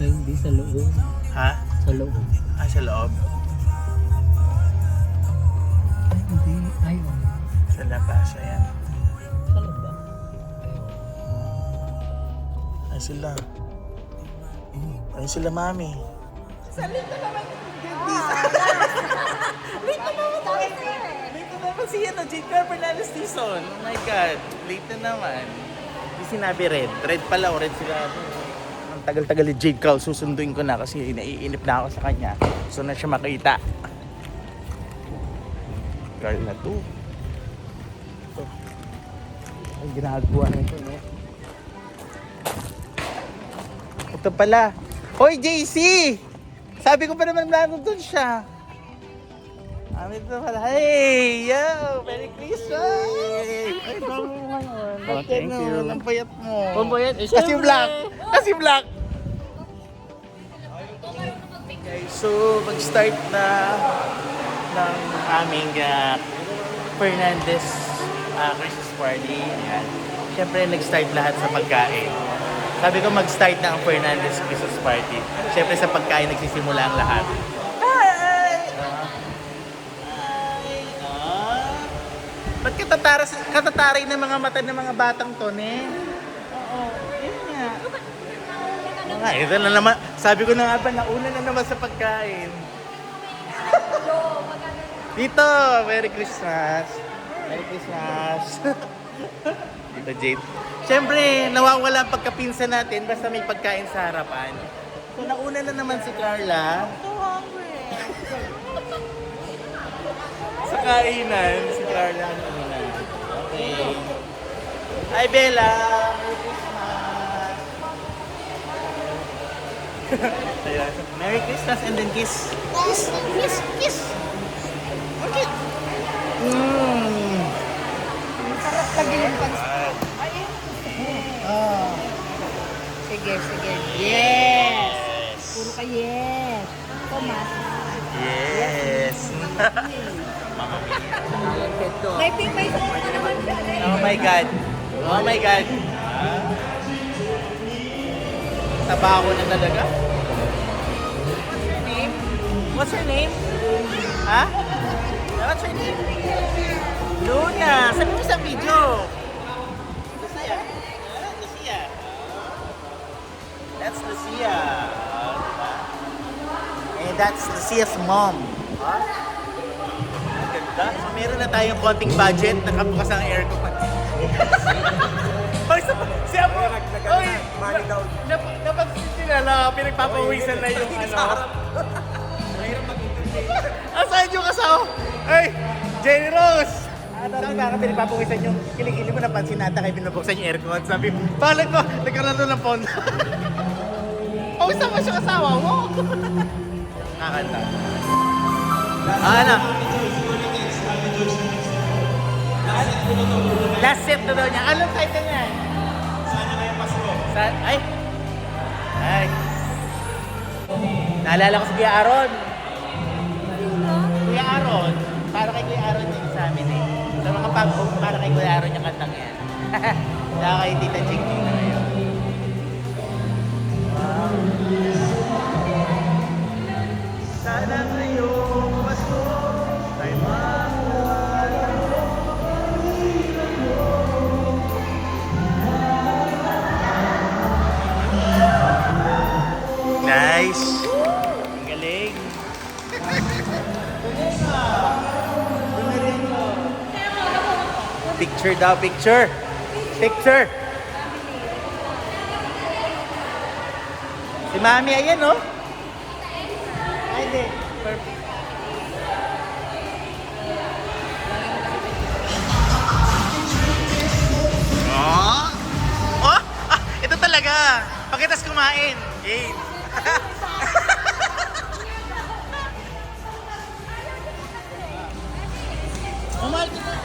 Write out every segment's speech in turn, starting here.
Hindi sa loob. Ha? Sa loob. Ah, sa loob. Ay, hindi. Ay, oh. Sa labas, ayan. Sa loob ba? Ay sila. Ay sila, mami. Salita naman. Late naman si J.K. Fernandez Dizon. Oh my God, late na naman. Hindi sinabi red. Red pala, o red sila. Ang tagal-tagal ni Jade Carl, susunduin ko na kasi naiinip na ako sa kanya. Gusto na siya makita. Carl na to. Ito. Ang ginagawa na ito, no? Ito pala. Hoy, JC! Sabi ko pa naman nandun siya. Ito pala. Hey! Yo! Merry Christmas! Ay, bago mo ngayon. Oh, thank you. Ang payat mo. Pambayad? Eh, Kasi syempre. black. Kasi black. Okay, so mag-start na ng aming Fernandez Christmas party. Ayan. Siyempre nag-start lahat sa pagkain. Sabi ko mag-start na ang Fernandez Christmas party. Siyempre sa pagkain nagsisimula ang lahat. Ba't katataray ng mga mata ng mga batang to, ne? Oo, yun nga. Nga, ito na naman. Sabi ko na nga ba, nauna na naman sa pagkain. Dito, Merry Christmas. Merry Christmas. Dito, Jade. Siyempre, nawawala ang pagkapinsa natin basta may pagkain sa harapan. So, nauna na naman si Carla. So hungry. Sa kainan, si Carla ang una. Okay. Hi, Bella! Merry Christmas! Ayan. Merry Christmas and then kiss. Kiss! Kiss! Kiss! Okay. Sarap lagi yung pansin. Sige, sige. Yes! Puro ka yes. Tomas. Yes! May pink, may suot na naman siya. Oh my God! Oh my God! Taba ako na talaga. What's your name? What's your name? Ha? What's your name? Luna! Sabi mo sa video! Lucia! Lucia! That's Lucia! Diba? And that's Lucia's mom. Ha? Ang ganda. So, meron na tayong konting budget. Nakabukas ang aircon. Hoy, si Apo! Hoy! Napansin nila na pinagpapawisan na yung ano. Asan yung kasama? Ay! Jenny Rose! Saan ba ka pinagpapawisan yung kiling-kiling mo napansin nata kayo binubuksan yung aircon? Sabi, palag ko! Nagkaroon doon ng pondo. Pawisan mo siya kasama mo! Kakanta. Ano? Last set na daw niya. Anong title niya? Sana kayo Pasko. Ay! Ay! Naalala ko si Kuya Aaron. Kuya Aaron. Para kay Kuya Aaron din sa amin eh. Sa mga pag-book, para kay Kuya Aaron yung kantang yan. Saka kay Tita Ching-Ching na ngayon. Wow. Sana ngayong Pasko tayo nice! Ang galing! Picture daw, picture! Picture! Si Mami, ayan no? Ay, hindi. Perfect. Oh! Oh! Ah, ito talaga! Pagkitas kumain! Game! Umahal ka na!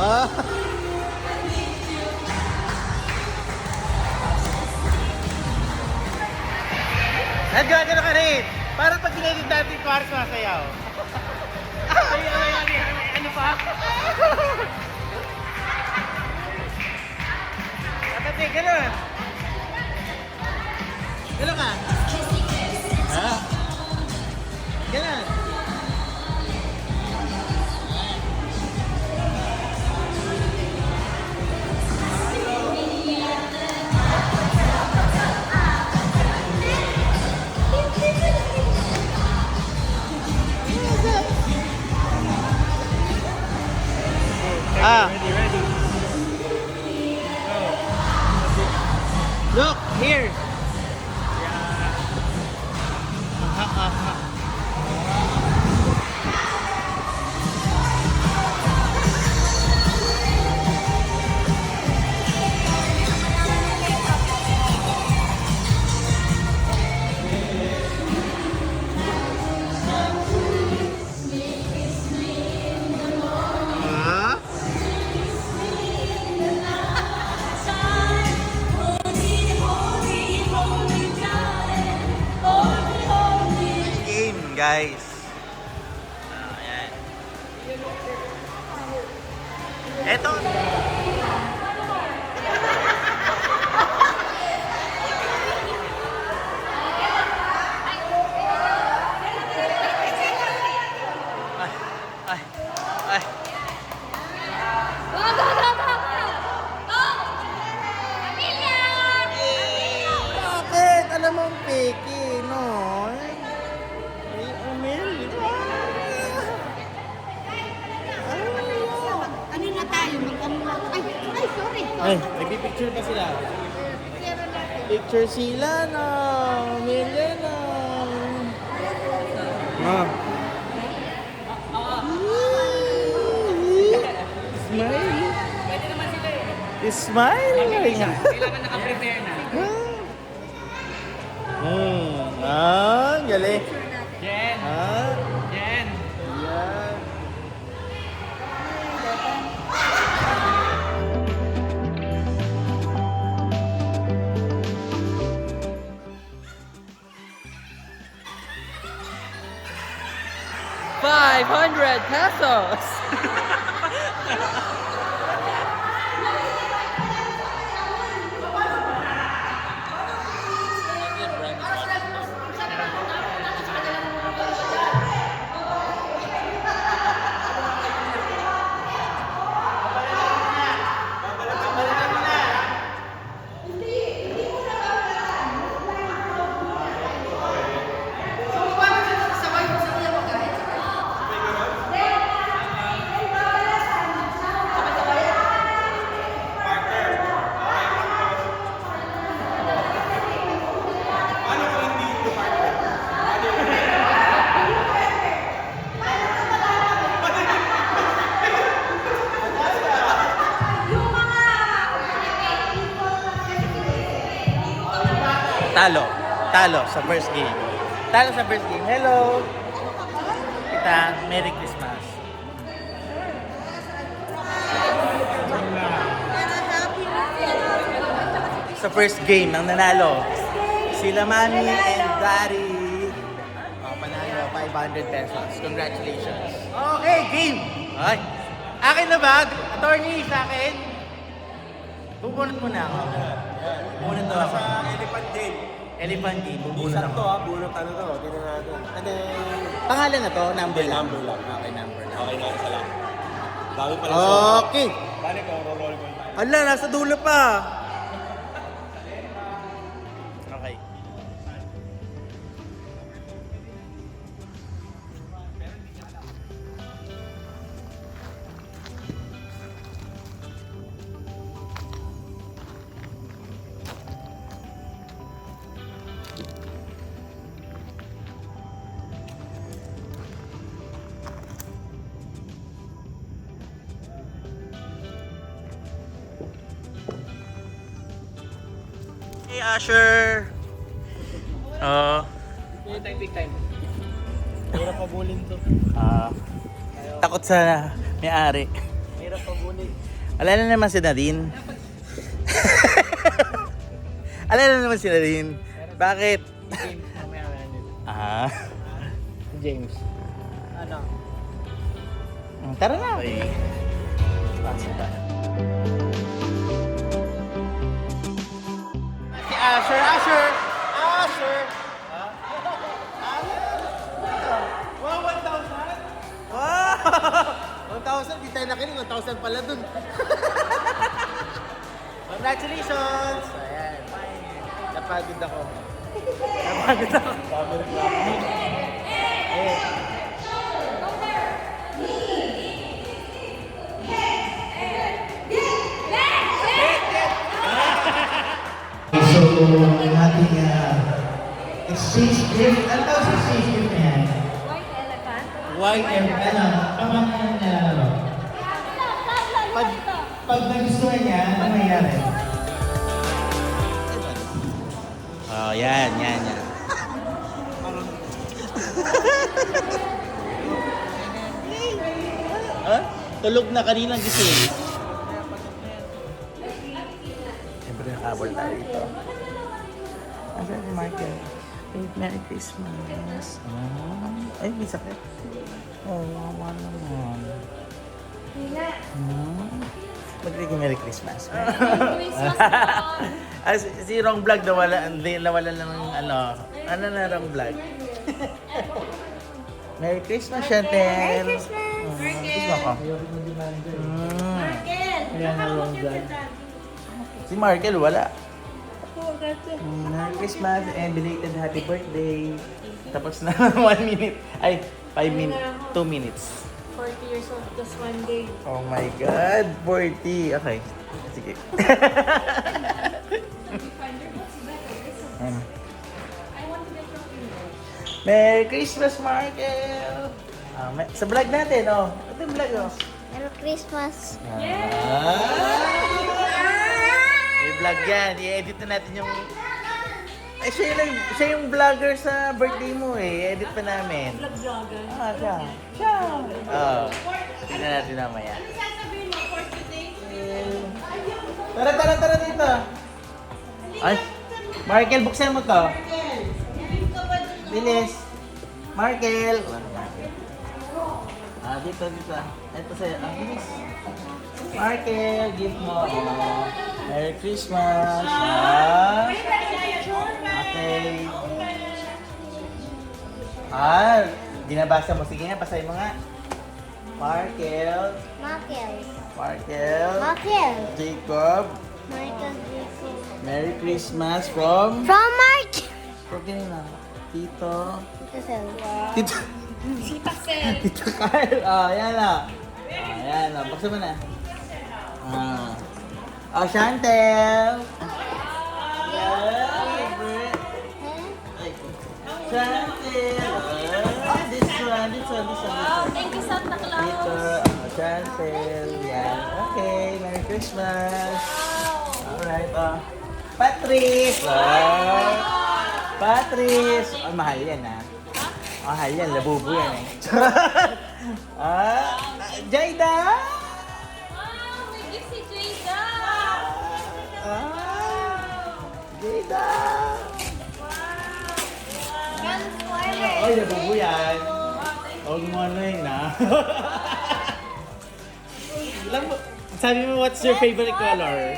Ah. Nagagano ka rin. Parang pag ginedit natin yung chorus masayaw. Ano pa? Kapatid, gano'n. Gano'n ka? Ha? Gano'n. Ready. Look, here. Game, guys. Ayan. Eto. Ay. Bakit? Alam mo ang peki, no? Ay, Amelia. Ano na tayo? Ay, sorry. Ay, nagpipicture pa sila. Picture sila na. Amelia na. Smile. Pwede naman sila eh. Smile. Kailangan naka-prepare na. Galing. Jen! Ah, Jen! yan. ₱500! Talo sa first game. Talo sa first game. Hello. Kita, Merry Christmas. Sa first game, ang nanalo, sila Mami and Daddy. Oh, panalo, ₱500. Congratulations. Okay, game. Ay. Akin na bag. Attorney, sa akin. Bubunot mo na ako. Bubunot na ako. Elephant game. Elephant game. Bubunot Isang to ako. ha, bunot ano to, tingnan natin. And then, Pangalan na to, number lang. number lang. Okay, number lang. Okay na, isa lang. Dami pala Okay. Balik ko, roll ko tayo. Ala, nasa dulo pa. Okay. Hey, Asher. Big time. Hirap pabulin to. Takot sa may-ari. Hirap pabunit. Alala naman si Nadine. Alala naman si Nadine. Bakit? James, mamaya na yun. Ah. James. Ano? Tara na. Okay. Pasok tayo. Si Asher! Asher! Asher! Wow, 1,000? Wow! 1,000? Di tayo nakinig. 1,000 pala dun. Congratulations! Ayan. Napagod ako. Napagod ako. So, ang ating exchange gift, ano tawag sa exchange gift na yan? White and Ano, pamangkin na ano? Pag nagustuhan niya, ano nangyayari? Oh, yan. Huh? Tulog na kanina gising. Siyempre nakabol tayo dito. Asa si Michael? Wait, Merry Christmas. Ay, may sakit. Oh, wawa naman. Merry Christmas. Si Wrong Vlog nawala ng ano na Wrong Vlog. Merry Christmas, Chantel. Merry Christmas. Christmas ka. Ayan na long vlog. Si Markel wala. Merry Christmas and belated happy birthday. Tapos na 1 minute. Ay, 5 minutes. 2 minutes. 40 years old, just one day. Oh my God, 40. Okay. Sige. Merry Christmas, Markel! Sa vlog natin, oh. Ito yung vlog, oh. Merry Christmas. May vlog yan. I-edit na natin yung... Ay, siya yung vlogger sa birthday mo eh. I-edit pa namin. Vlogger. Siya. Oo. Tignan natin mamaya. Tara dito. Ay, Markel, buksan mo to. Bilis. Markel. Dito. Ito sa'yo. Bilis. Markel, gift mo. Merry Christmas. Okay. Dinabasa mo. Sige nga, basahin mo nga. Markel. Jacob. Merry Christmas from... From Mark. From kanina. Tito. Sel. Tito. Tito Carl. Yan na. Yan na. Buksan mo na. Chantel. Chantel. This one. Thank you, Santa Claus. Dito. Chantel. Yan. Okay. Merry Christmas. Alright. Patrice. Patrice. Mahal yan mahal yan. Labubo yan eh. Jayda. May gift si Jada. Jayda. Ay, labubo yan. Huwag mo ano yun Alam mo, sabi mo, what's your favorite color?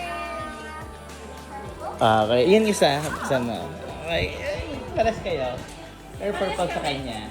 Okay, yun isa. Sana. Okay, pares kayo. Or purple sa kanya.